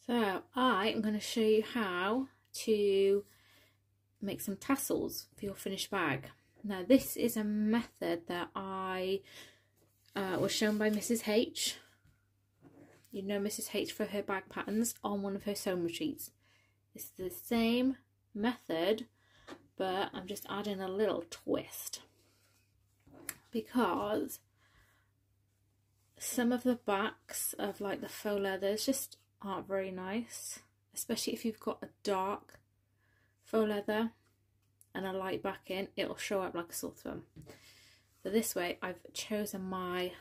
So I am going to show you how to make some tassels for your finished bag. Now this is a method that I was shown by Mrs.H. You know Mrs.H for her bag patterns on one of her sewing retreats. It's the same method, but I'm just adding a little twist because some of the backs of like the faux leathers just aren't very nice, especially if you've got a dark faux leather and a light backing. It'll show up like a sore thumb. So this way I've chosen my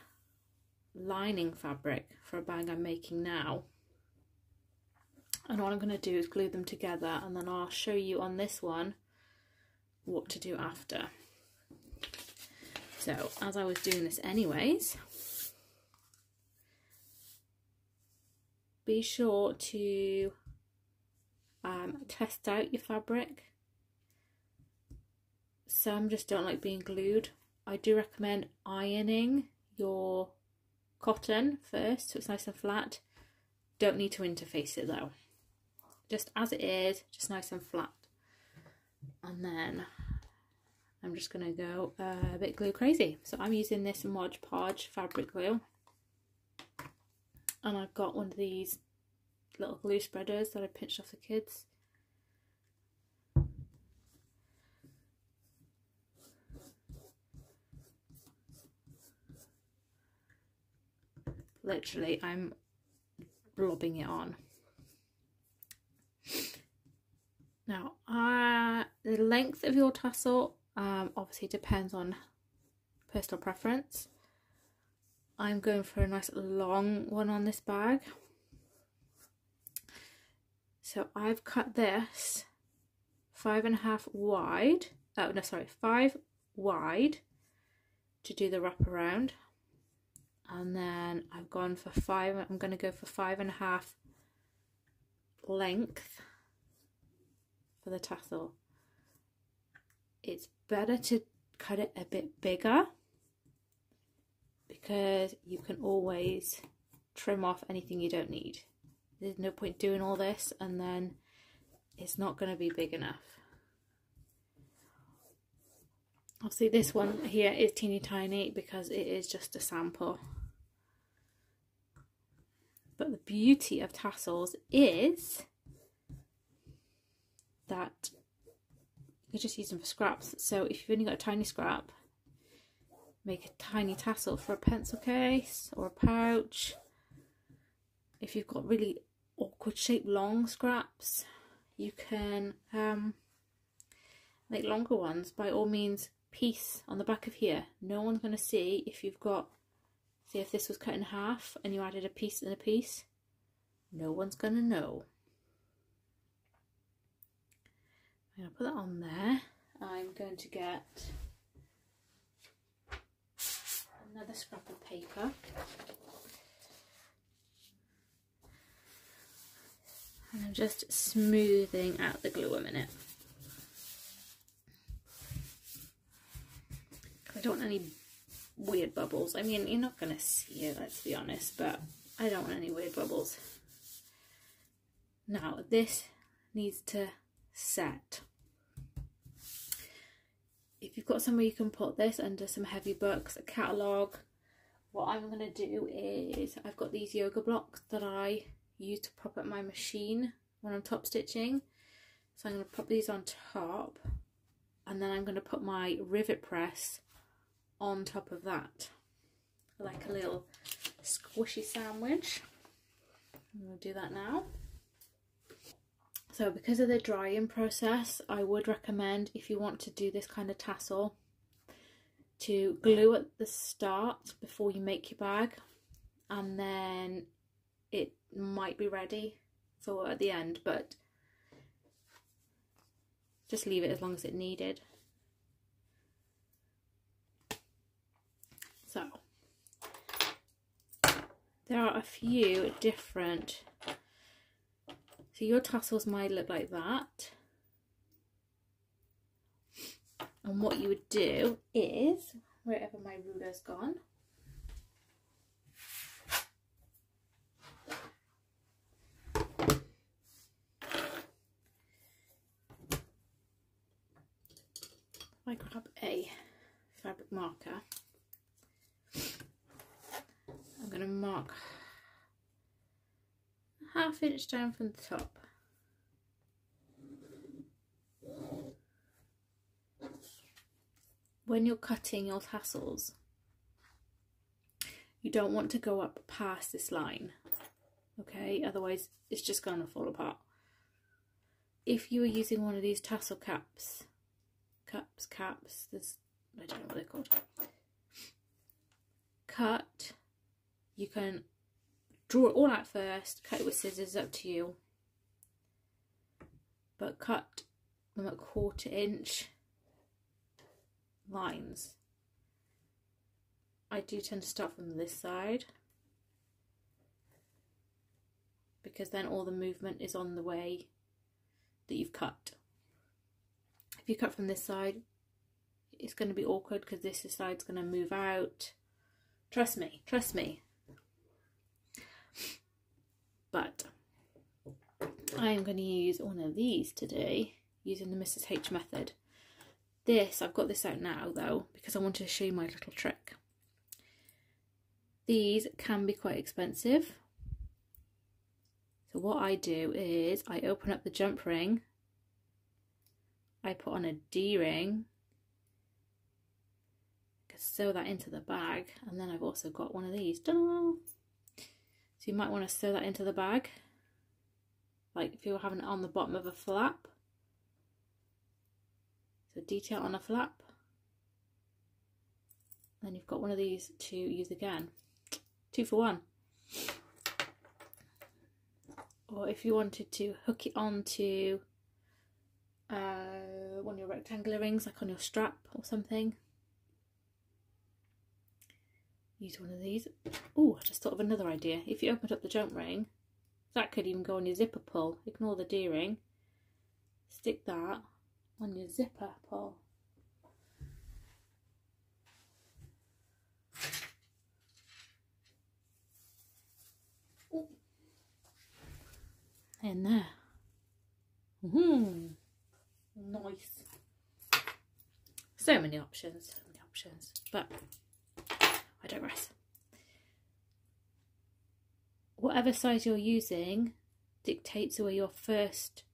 lining fabric for a bag I'm making now, and all I'm going to do is glue them together, and then I'll show you on this one what to do after. So as I was doing this anyways, be sure to test out your fabric. Some just don't like being glued. I do recommend ironing your cotton first so it's nice and flat. Don't need to interface it though. Just as it is, just nice and flat. And then I'm just going to go a bit glue crazy. So I'm using this Modge Podge fabric glue. And I've got one of these little glue spreaders that I pinched off the kids. Literally, I'm blobbing it on. Now, the length of your tassel obviously depends on personal preference. I'm going for a nice long one on this bag. So I've cut this 5.5 wide. Oh no, sorry, 5 wide to do the wraparound. And then I've gone for 5, I'm going to go for 5.5 length for the tassel. It's better to cut it a bit bigger because you can always trim off anything you don't need. There's no point doing all this and then it's not going to be big enough. Obviously this one here is teeny tiny because it is just a sample. But the beauty of tassels is that you just use them for scraps. So if you've only got a tiny scrap, make a tiny tassel for a pencil case or a pouch. If you've got really awkward shaped long scraps, you can make longer ones. By all means, piece on the back of here. No one's going to see if you've got, see if this was cut in half and you added a piece and a piece. No one's going to know. I'm going to put that on there. I'm going to get another scrap of paper. And I'm just smoothing out the glue a minute. I don't want any weird bubbles. I mean, you're not going to see it, let's be honest, but I don't want any weird bubbles. Now, this needs to set. If you've got somewhere you can put this under some heavy books, a catalogue, what I'm going to do is, I've got these yoga blocks that I use to prop up my machine when I'm top stitching. So I'm going to pop these on top, and then I'm going to put my rivet press on top of that, like a little squishy sandwich. I'm going to do that now. So because of the drying process, I would recommend, if you want to do this kind of tassel, to glue at the start before you make your bag, and then it might be ready for at the end, but just leave it as long as it needed. So there are a few different, so your tassels might look like that, and what you would do is, wherever my ruler's gone, I grab a fabric marker, I'm going to mark 1/2 inch down from the top. When you're cutting your tassels, you don't want to go up past this line, okay? Otherwise it's just going to fall apart. If you are using one of these tassel caps, there's, I don't know what they're called, cut, you can draw it all out first, cut it with scissors, up to you, but cut them at 1/4 inch lines. I do tend to start from this side because then all the movement is on the way that you've cut. If you cut from this side, it's going to be awkward because this side's going to move out. Trust me, trust me. But I am going to use one of these today using the Mrs.H method. I've got this out now though because I wanted to show you my little trick. These can be quite expensive. So what I do is I open up the jump ring, I put on a D-ring, sew that into the bag, and then I've also got one of these. Ta-da! So you might want to sew that into the bag, like if you're having it on the bottom of a flap. So detail on a flap. Then you've got one of these to use again. 2 for 1. Or if you wanted to hook it onto one of your rectangular rings, like on your strap or something, use one of these. Oh, I just thought of another idea. If you opened up the jump ring, that could even go on your zipper pull. Ignore the D-ring. Stick that on your zipper pull. Ooh. In there. Nice. So many options, but I digress. Whatever size you're using dictates where your first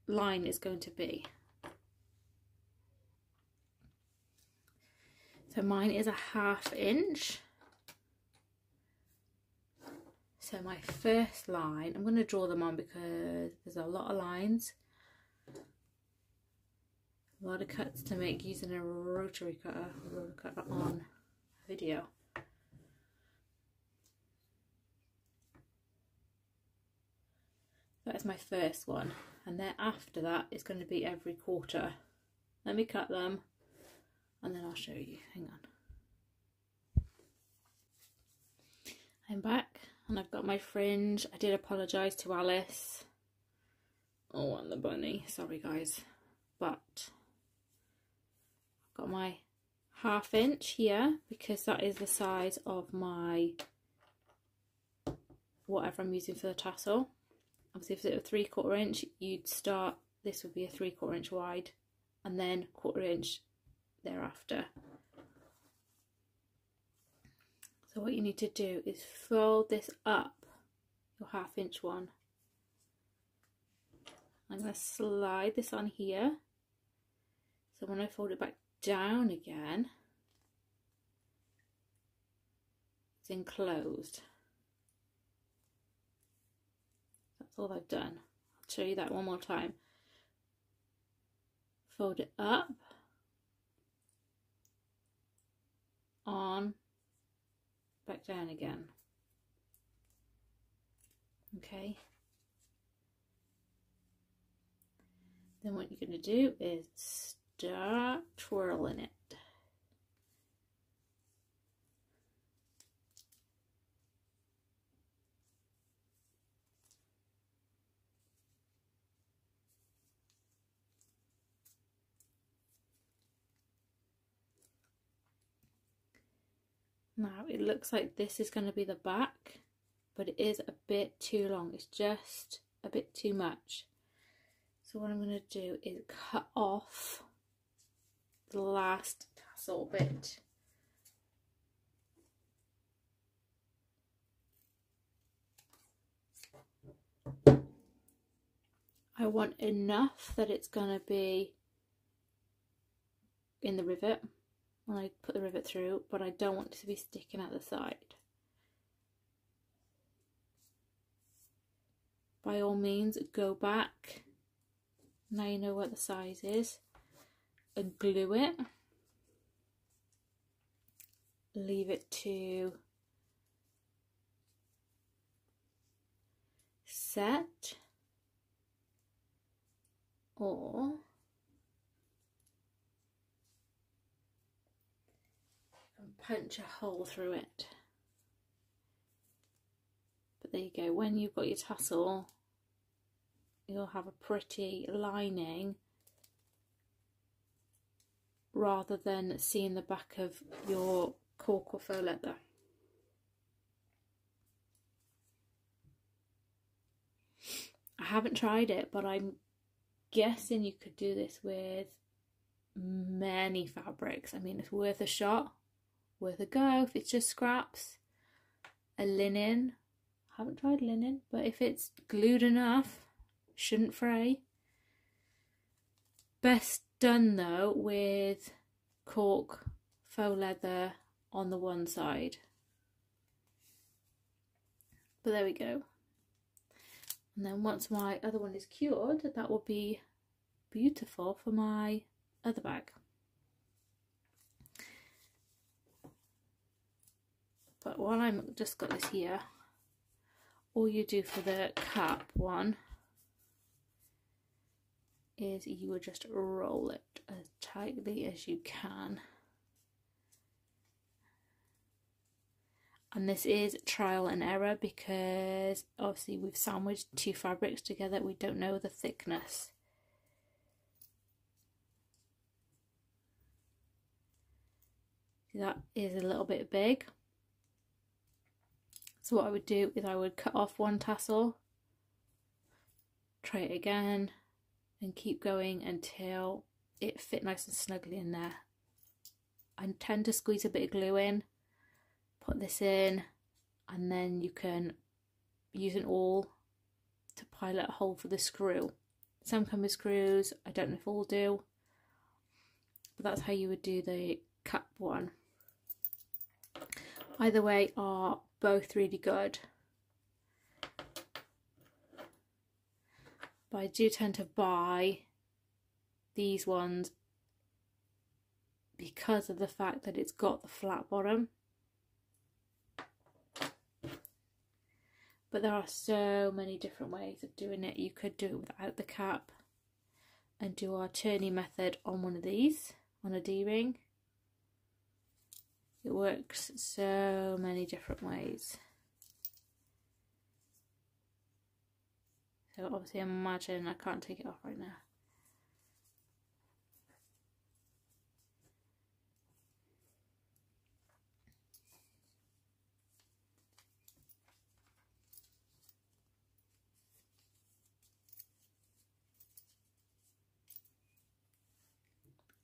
line is going to be. So mine is a 1/2 inch. So my first line, I'm going to draw them on because there's a lot of lines, a lot of cuts to make using a rotary cutter on video. That is my first one, and then after that it's going to be every 1/4. Let me cut them and then I'll show you. Hang on. I'm back and I've got my fringe. I did apologise to Alice. Oh, and the bunny. Sorry guys. But I've got my 1/2 inch here because that is the size of my whatever I'm using for the tassel. Obviously if it was a 3/4 inch, you'd start, this would be a 3/4 inch wide and then 1/4 inch thereafter. So what you need to do is fold this up, your 1/2 inch one. I'm going to slide this on here. So when I fold it back down again, it's enclosed. That's all I've done. I'll show you that one more time. Fold it up, on, back down again. Okay. Then what you're going to do is start twirling it. Now it looks like this is going to be the back, but it is a bit too long. It's just a bit too much. So what I'm going to do is cut off the last tassel bit. I want enough that it's going to be in the rivet when I put the rivet through, but I don't want it to be sticking at the side. By all means, go back, now you know what the size is, and glue it. Leave it to set, or punch a hole through it. But there you go, when you've got your tassel, you'll have a pretty lining rather than seeing the back of your cork or faux leather. I haven't tried it, but I'm guessing you could do this with many fabrics. I mean, it's worth a shot, worth a go. If it's just scraps, a linen, I haven't tried linen, but if it's glued enough, shouldn't fray. Best done though with cork faux leather on the one side. But there we go. And then once my other one is cured, that will be beautiful for my other bag. But while I'm just got this here, all you do for the cap one is you would just roll it as tightly as you can. And this is trial and error because obviously we've sandwiched two fabrics together, we don't know the thickness. That is a little bit big. So what I would do is I would cut off one tassel, try it again, and keep going until it fit nice and snugly in there. I tend to squeeze a bit of glue in, put this in, and then you can use an awl to pilot a hole for the screw. Some come with screws, I don't know if all do, but that's how you would do the cap one. Either way are both really good, but I do tend to buy these ones because of the fact that it's got the flat bottom. But there are so many different ways of doing it. You could do it without the cap and do our turning method on one of these, on a D-ring. It works so many different ways. So obviously imagine I can't take it off right now.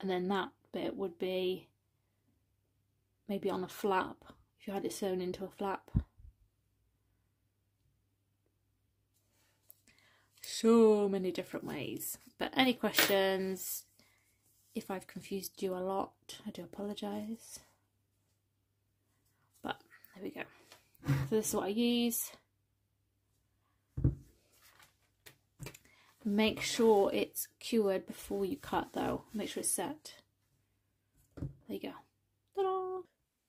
And then that bit would be maybe on a flap, if you had it sewn into a flap. So many different ways. But any questions, if I've confused you a lot, I do apologise. But there we go. So this is what I use. Make sure it's cured before you cut though. Make sure it's set. There you go. Ta-da!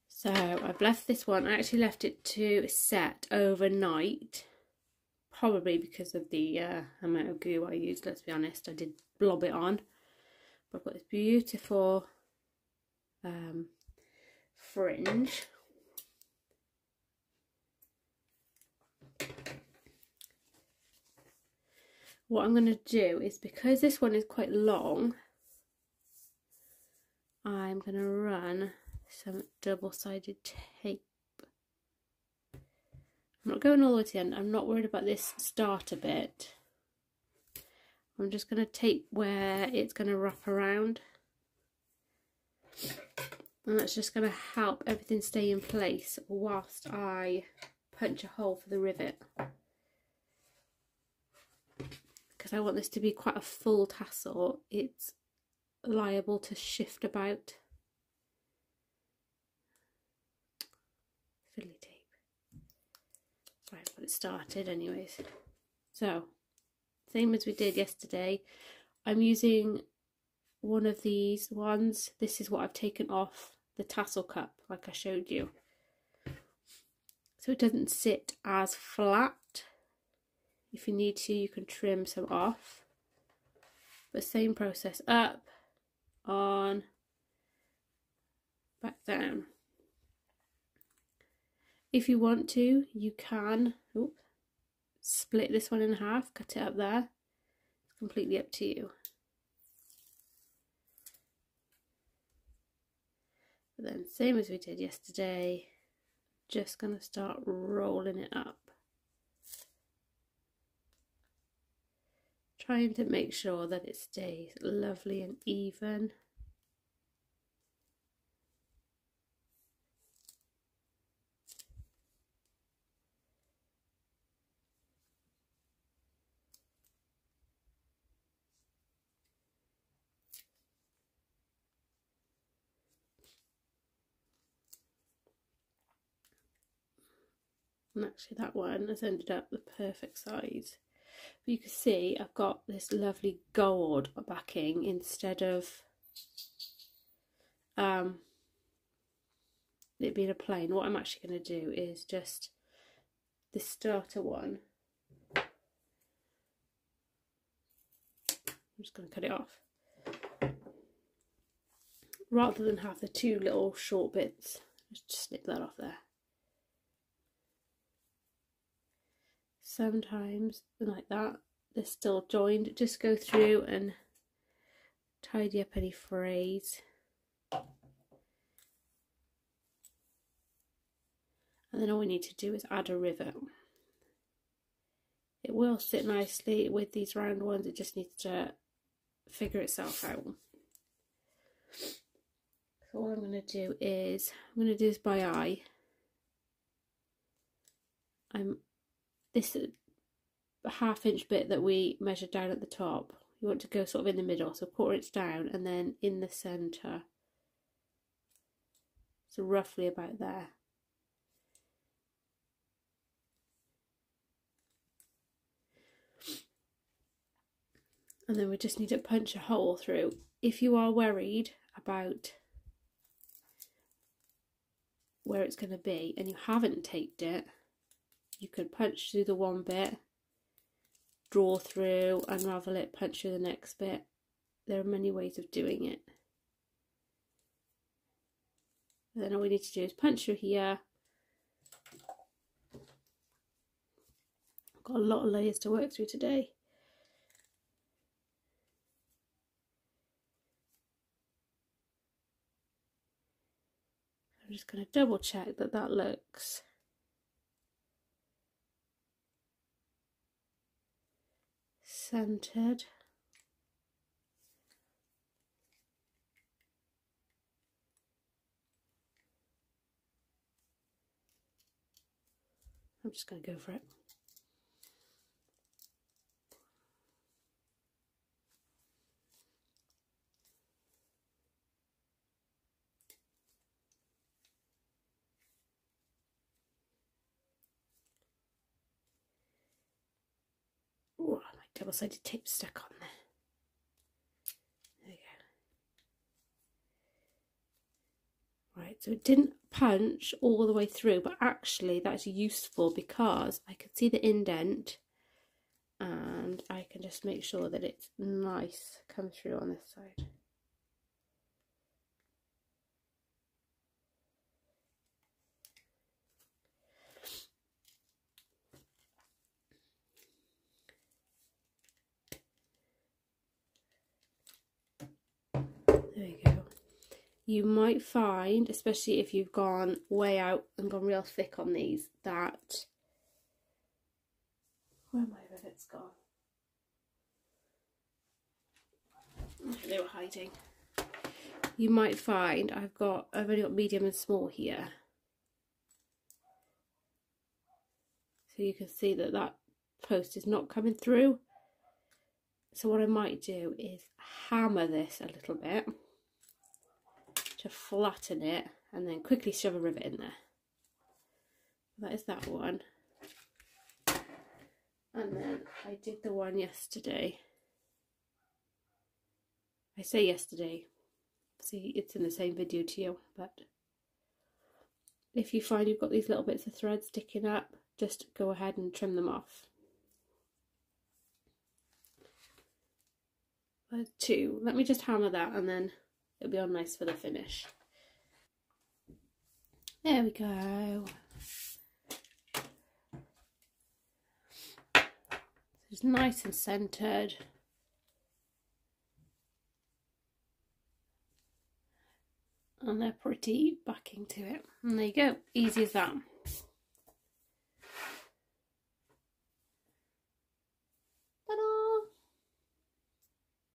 So I've left this one. I actually left it to set overnight. Probably because of the amount of glue I used, let's be honest. I did blob it on. But I've got this beautiful fringe. What I'm going to do is, because this one is quite long, I'm going to run some double-sided tape. I'm not going all the way to the end. I'm not worried about this starter bit. I'm just going to tape where it's going to wrap around, and that's just going to help everything stay in place whilst I punch a hole for the rivet, because I want this to be quite a full tassel. It's liable to shift about. Fiddly tape. Right, I've got it started anyways. So, same as we did yesterday, I'm using one of these ones. This is what I've taken off the tassel cup, like I showed you. So it doesn't sit as flat. If you need to, you can trim some off. But same process, up, on, back down. If you want to, you can split this one in half, cut it up there. It's completely up to you. But then, same as we did yesterday, just going to start rolling it up. Trying to make sure that it stays lovely and even. And actually that one has ended up the perfect size. But you can see I've got this lovely gold backing instead of it being a plain. What I'm actually going to do is just this starter one. I'm just going to cut it off. Rather than have the two little short bits, just snip that off there. Sometimes, like that, they're still joined. Just go through and tidy up any frays. And then all we need to do is add a rivet. It will sit nicely with these round ones, it just needs to figure itself out. So all I'm going to do is, I'm going to do this by eye. This half-inch bit that we measured down at the top, you want to go sort of in the middle, so 1/4 inch down and then in the centre. So roughly about there. And then we just need to punch a hole through. If you are worried about where it's going to be and you haven't taped it, you could punch through the one bit, draw through, unravel it, punch through the next bit. There are many ways of doing it. And then all we need to do is punch through here. I've got a lot of layers to work through today. I'm just going to double check that that looks centered. I'm just going to go for it. Oh, my double-sided tape stuck on there. There we go. Right, so it didn't punch all the way through, but actually that's useful because I can see the indent and I can just make sure that it's nice come through on this side. There you go. You might find, especially if you've gone way out and gone real thick on these, that, where are my rivets gone? They were hiding. You might find I've only got medium and small here. So you can see that that post is not coming through. So what I might do is hammer this a little bit to flatten it and then quickly shove a rivet in there. That is that one. And then I did the one yesterday. I say yesterday, see, it's in the same video to you, but if you find you've got these little bits of thread sticking up, just go ahead and trim them off. There's two. Let me just hammer that and then it'll be on nice for the finish. There we go. It's nice and centered. And they're pretty backing to it. And there you go, easy as that.